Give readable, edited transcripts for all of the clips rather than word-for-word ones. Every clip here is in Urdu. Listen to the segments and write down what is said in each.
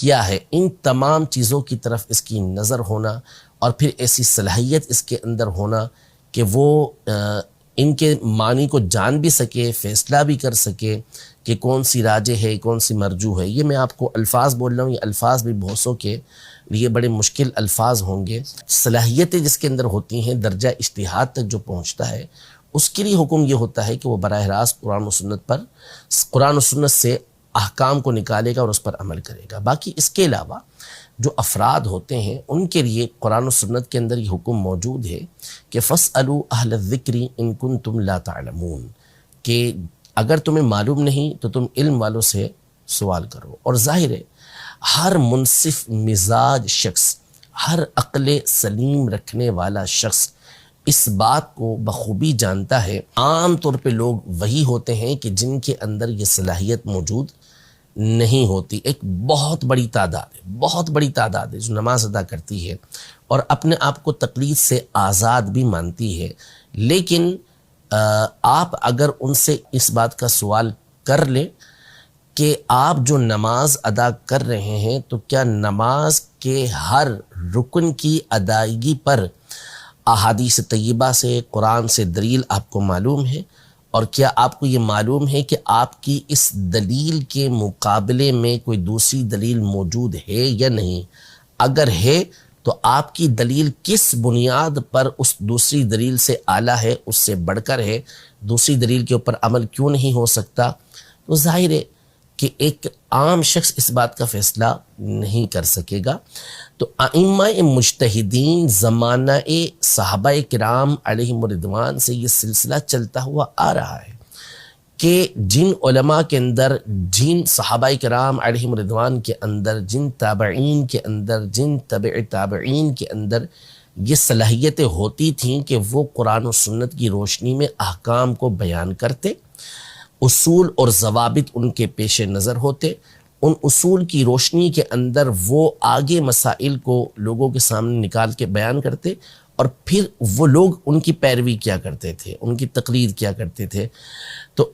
کیا ہے، ان تمام چیزوں کی طرف اس کی نظر ہونا اور پھر ایسی صلاحیت اس کے اندر ہونا کہ وہ ان کے معنی کو جان بھی سکے، فیصلہ بھی کر سکے کہ کون سی راجح ہے، کون سی مرجوح ہے۔ یہ میں آپ کو الفاظ بول رہا ہوں، یہ الفاظ بھی بہت سو کے لیے بڑے مشکل الفاظ ہوں گے۔ صلاحیتیں جس کے اندر ہوتی ہیں، درجہ اجتہاد تک جو پہنچتا ہے، اس کے لیے حکم یہ ہوتا ہے کہ وہ براہ راست قرآن و سنت سے احکام کو نکالے گا اور اس پر عمل کرے گا۔ باقی اس کے علاوہ جو افراد ہوتے ہیں ان کے لیے قرآن و سنت کے اندر یہ حکم موجود ہے کہ فَاسْأَلُوا أَهْلَ الذِّكْرِ إِن كُنتُمْ لَا تَعْلَمُونَ، کہ اگر تمہیں معلوم نہیں تو تم علم والوں سے سوال کرو۔ اور ظاہر ہے ہر منصف مزاج شخص، ہر عقل سلیم رکھنے والا شخص اس بات کو بخوبی جانتا ہے۔ عام طور پہ لوگ وہی ہوتے ہیں کہ جن کے اندر یہ صلاحیت موجود نہیں ہوتی۔ ایک بہت بڑی تعداد ہے جو نماز ادا کرتی ہے اور اپنے آپ کو تقلید سے آزاد بھی مانتی ہے، لیکن آپ اگر ان سے اس بات کا سوال کر لیں کہ آپ جو نماز ادا کر رہے ہیں تو کیا نماز کے ہر رکن کی ادائیگی پر احادیث طیبہ سے، قرآن سے دلیل آپ کو معلوم ہے، اور کیا آپ کو یہ معلوم ہے کہ آپ کی اس دلیل کے مقابلے میں کوئی دوسری دلیل موجود ہے یا نہیں؟ اگر ہے تو آپ کی دلیل کس بنیاد پر اس دوسری دلیل سے اعلیٰ ہے، اس سے بڑھ کر ہے، دوسری دلیل کے اوپر عمل کیوں نہیں ہو سکتا؟ تو ظاہر ہے کہ ایک عام شخص اس بات کا فیصلہ نہیں کر سکے گا۔ تو ائمہ مجتہدین زمانہ صحابہ کرام علیہم الرضوان سے یہ سلسلہ چلتا ہوا آ رہا ہے کہ جن علماء کے اندر، جن صحابہ کرام علیہم الرضوان کے اندر، جن تابعین کے اندر، جن تبع تابعین کے اندر یہ صلاحیتیں ہوتی تھیں کہ وہ قرآن و سنت کی روشنی میں احکام کو بیان کرتے، اصول اور ضوابط ان کے پیش نظر ہوتے، ان اصول کی روشنی کے اندر وہ آگے مسائل کو لوگوں کے سامنے نکال کے بیان کرتے، اور پھر وہ لوگ ان کی پیروی کیا کرتے تھے، ان کی تقلید کیا کرتے تھے۔ تو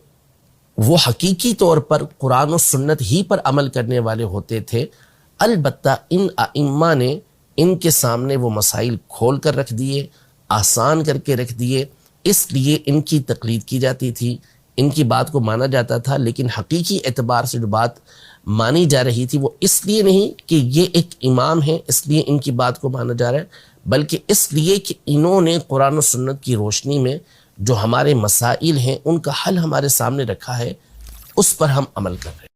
وہ حقیقی طور پر قرآن و سنت ہی پر عمل کرنے والے ہوتے تھے، البتہ ان ائمہ نے ان کے سامنے وہ مسائل کھول کر رکھ دیے، آسان کر کے رکھ دیے، اس لیے ان کی تقلید کی جاتی تھی، ان کی بات کو مانا جاتا تھا۔ لیکن حقیقی اعتبار سے جو بات مانی جا رہی تھی وہ اس لیے نہیں کہ یہ ایک امام ہے اس لیے ان کی بات کو مانا جا رہا ہے، بلکہ اس لیے کہ انہوں نے قرآن و سنت کی روشنی میں جو ہمارے مسائل ہیں ان کا حل ہمارے سامنے رکھا ہے، اس پر ہم عمل کر رہے ہیں۔